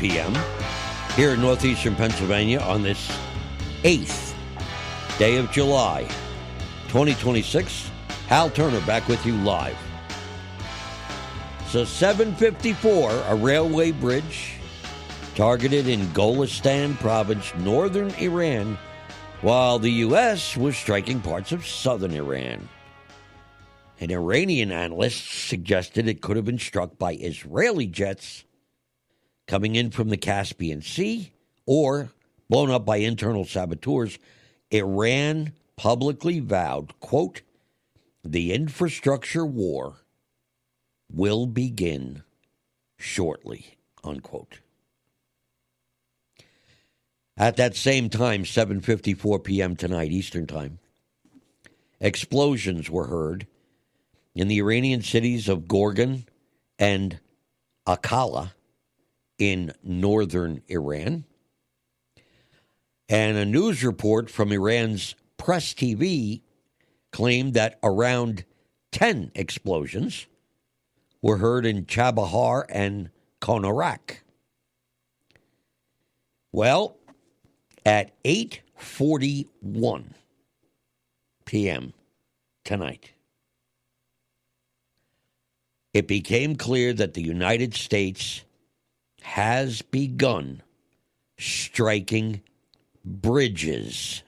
p.m. here in northeastern Pennsylvania on this 8th day of July, 2026. Hal Turner back with you live. So 754, a railway bridge targeted in Golestan province, northern Iran, while the U.S. was striking parts of southern Iran. An Iranian analyst suggested it could have been struck by Israeli jets coming in from the Caspian Sea or blown up by internal saboteurs. Iran publicly vowed, quote, the infrastructure war will begin shortly, unquote. At that same time, 7:54 p.m. tonight, Eastern Time, explosions were heard in the Iranian cities of Gorgan and Akala in northern Iran. And a news report from Iran's Press TV claimed that around 10 explosions were heard in Chabahar and Konarak. Well, at 8:41 p.m. tonight, it became clear that the United States has begun striking bridges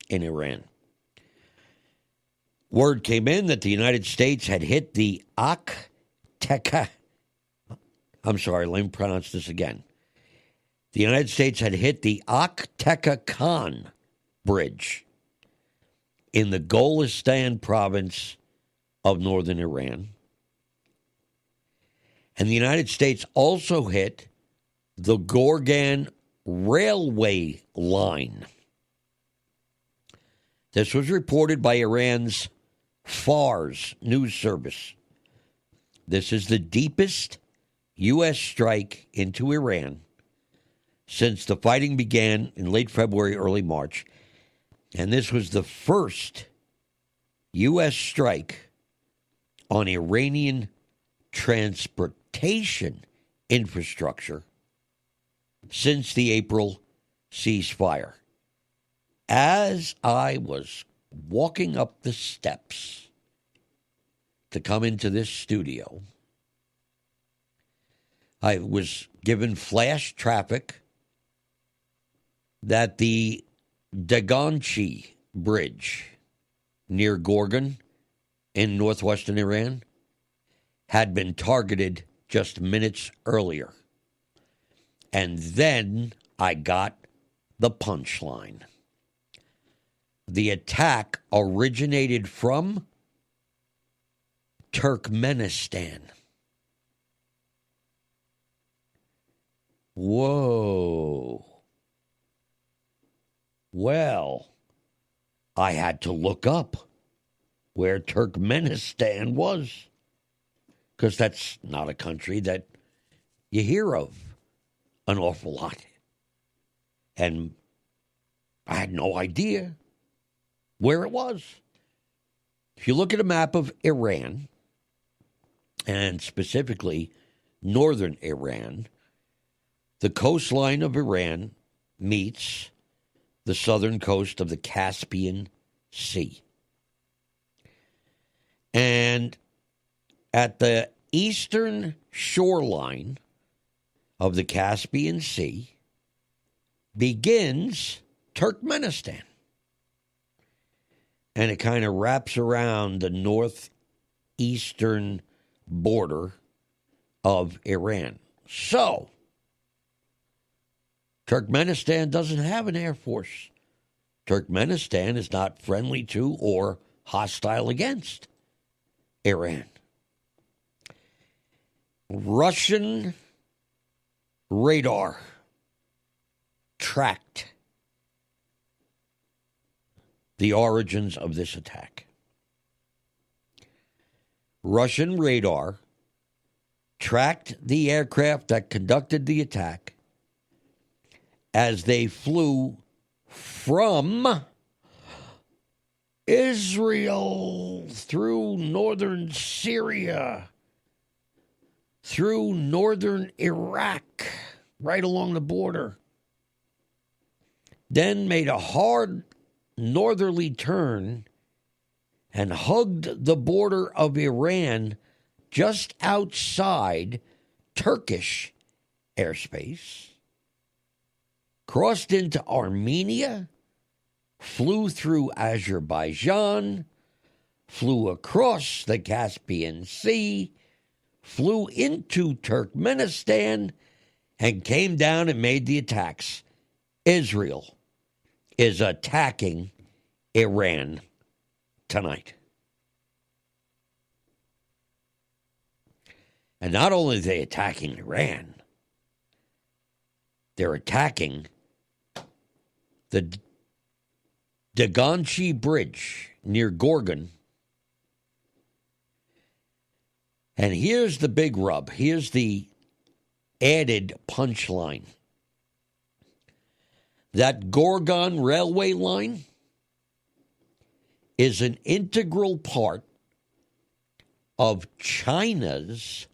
in Iran. Word came in that the United States had hit the Akteka. I'm sorry, let me pronounce this again. The United States had hit the Akteka Khan Bridge in the Golestan province of northern Iran. And the United States also hit the Gorgan railway line. This was reported by Iran's Fars news service. This is the deepest U.S. strike into Iran since the fighting began in late February, early March. And this was the first U.S. strike on Iranian transportation infrastructure since the April ceasefire. As I was walking up the steps to come into this studio, I was given flash traffic that the Daganchi Bridge near Gorgan in northwestern Iran had been targeted just minutes earlier. And then I got the punchline. The attack originated from Turkmenistan. Whoa. Well, I had to look up where Turkmenistan was, because that's not a country that you hear of an awful lot. And I had no idea where it was. If you look at a map of Iran, and specifically northern Iran, the coastline of Iran meets the southern coast of the Caspian Sea. And at the eastern shoreline of the Caspian Sea begins Turkmenistan. And it kind of wraps around the northeastern border of Iran. So, Turkmenistan doesn't have an air force. Turkmenistan is not friendly to or hostile against Iran. Russian radar tracked the origins of this attack. Russian radar tracked the aircraft that conducted the attack as they flew from Israel through northern Syria, through northern Iraq, right along the border. Then made a hard northerly turn and hugged the border of Iran just outside Turkish airspace, crossed into Armenia, flew through Azerbaijan, flew across the Caspian Sea, flew into Turkmenistan, and came down and made the attacks. Israel is attacking Iran tonight. And not only are they attacking Iran, they're attacking the Daganchi Bridge near Gorgan. And here's the big rub. Here's the added punchline. That Gorgan railway line is an integral part of China's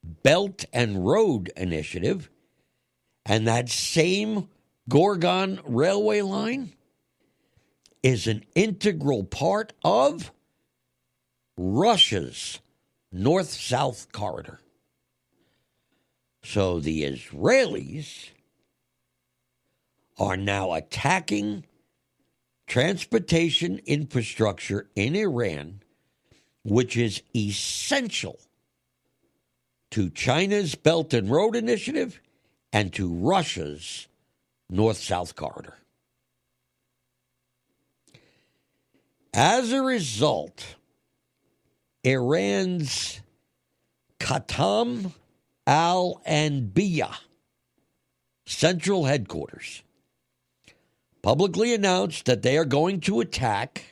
Belt and Road Initiative, and that same Gorgan railway line is an integral part of Russia's north-south corridor. So the Israelis are now attacking transportation infrastructure in Iran, which is essential to China's Belt and Road Initiative and to Russia's north-south corridor. As a result, Iran's Khatam al-Anbiya central headquarters publicly announced that they are going to attack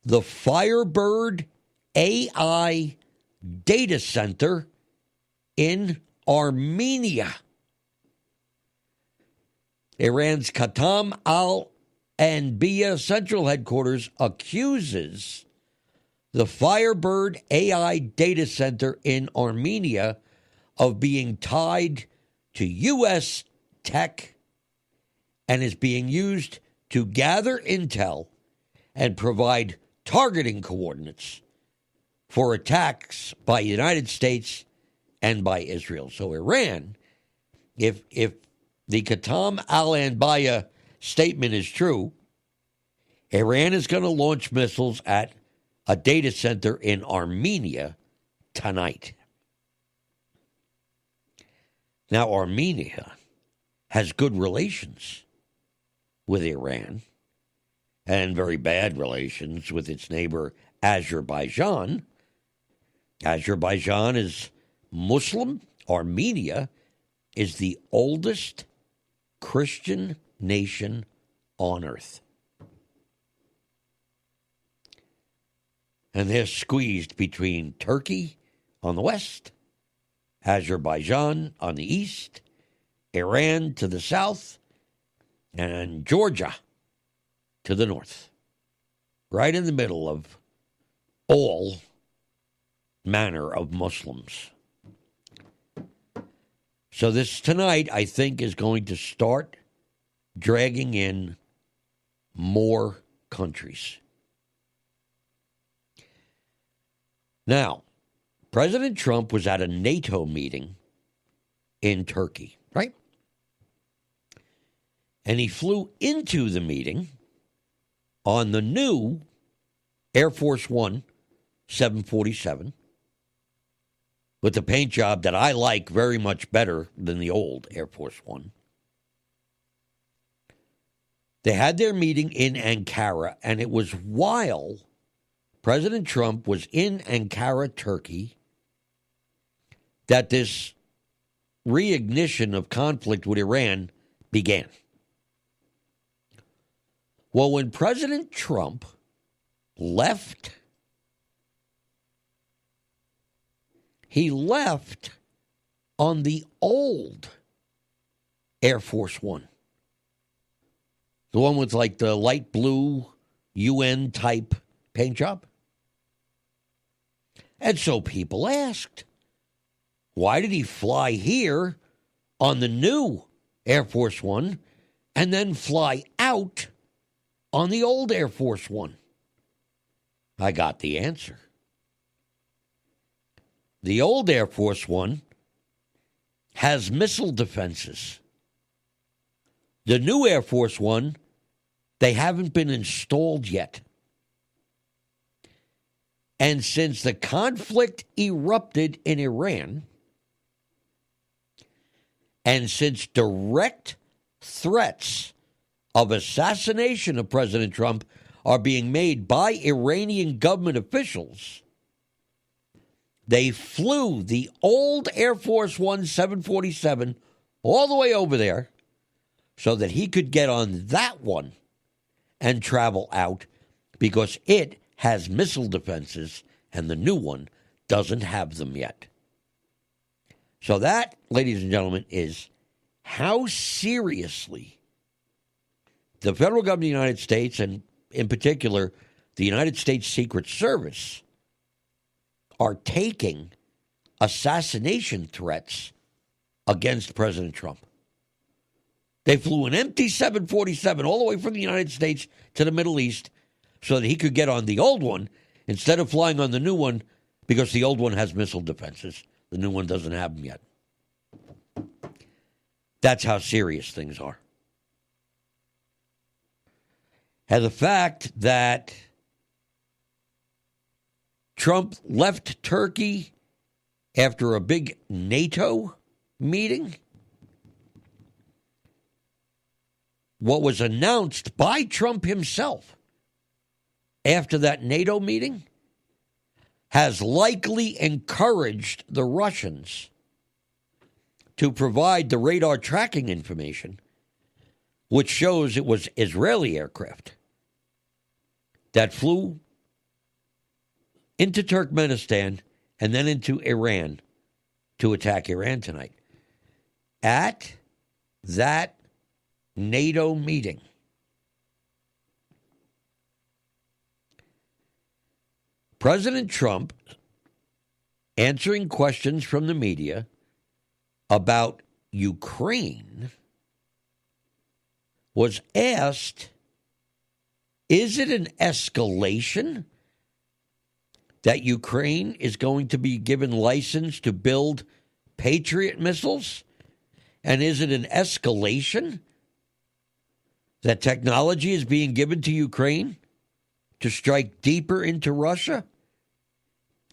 the Firebird AI data center in Armenia. Iran's Khatam al-Anbiya central headquarters accuses the Firebird AI data center in Armenia of being tied to U.S. tech and is being used to gather intel and provide targeting coordinates for attacks by the United States and by Israel. So Iran, if the Khatam al-Anbiya statement is true, Iran is going to launch missiles at a data center in Armenia tonight. Now, Armenia has good relations with Iran and very bad relations with its neighbor Azerbaijan. Azerbaijan is Muslim. Armenia is the oldest Christian nation on earth. And they're squeezed between Turkey on the west, Azerbaijan on the east, Iran to the south, and Georgia to the north. Right in the middle of all manner of Muslims. So this tonight, I think, is going to start dragging in more countries. Now, President Trump was at a NATO meeting in Turkey, right? And he flew into the meeting on the new Air Force One 747 with the paint job that I like very much better than the old Air Force One. They had their meeting in Ankara, and it was while President Trump was in Ankara, Turkey, that this reignition of conflict with Iran began. Well, when President Trump left, he left on the old Air Force One. The one with like the light blue UN type paint job. And so people asked, why did he fly here on the new Air Force One and then fly out on the old Air Force One? I got the answer. The old Air Force One has missile defenses. The new Air Force One, they haven't been installed yet. And since the conflict erupted in Iran, and since direct threats of assassination of President Trump are being made by Iranian government officials, they flew the old Air Force One 747 all the way over there so that he could get on that one and travel out because it has missile defenses and the new one doesn't have them yet. So that, ladies and gentlemen, is how seriously the federal government of the United States, and in particular the United States Secret Service, are taking assassination threats against President Trump. They flew an empty 747 all the way from the United States to the Middle East so that he could get on the old one instead of flying on the new one because the old one has missile defenses. The new one doesn't have them yet. That's how serious things are. And the fact that Trump left Turkey after a big NATO meeting, what was announced by Trump himself after that NATO meeting has likely encouraged the Russians to provide the radar tracking information, which shows it was Israeli aircraft that flew into Turkmenistan and then into Iran to attack Iran tonight. At that NATO meeting, President Trump, answering questions from the media about Ukraine, was asked, is it an escalation that Ukraine is going to be given license to build Patriot missiles? And is it an escalation that technology is being given to Ukraine to strike deeper into Russia?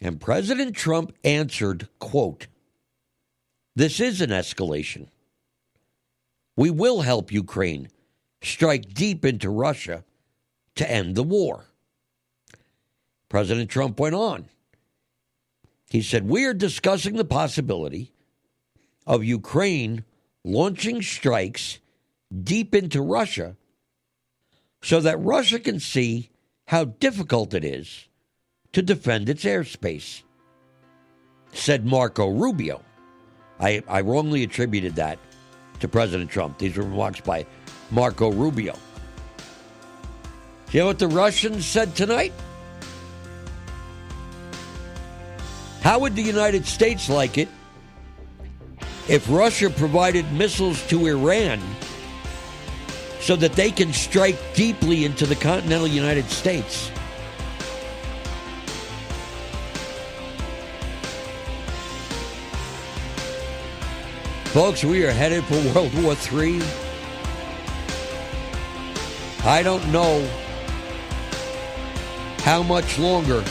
And President Trump answered, quote, "This is an escalation. We will help Ukraine strike deep into Russia to end the war." President Trump went on. He said, "We are discussing the possibility of Ukraine launching strikes deep into Russia so that Russia can see how difficult it is to defend its airspace," said Marco Rubio. I wrongly attributed that to President Trump. These were remarks by Marco Rubio. You know what the Russians said tonight? How would the United States like it if Russia provided missiles to Iran so that they can strike deeply into the continental United States? Folks, we are headed for World War III. I don't know how much longer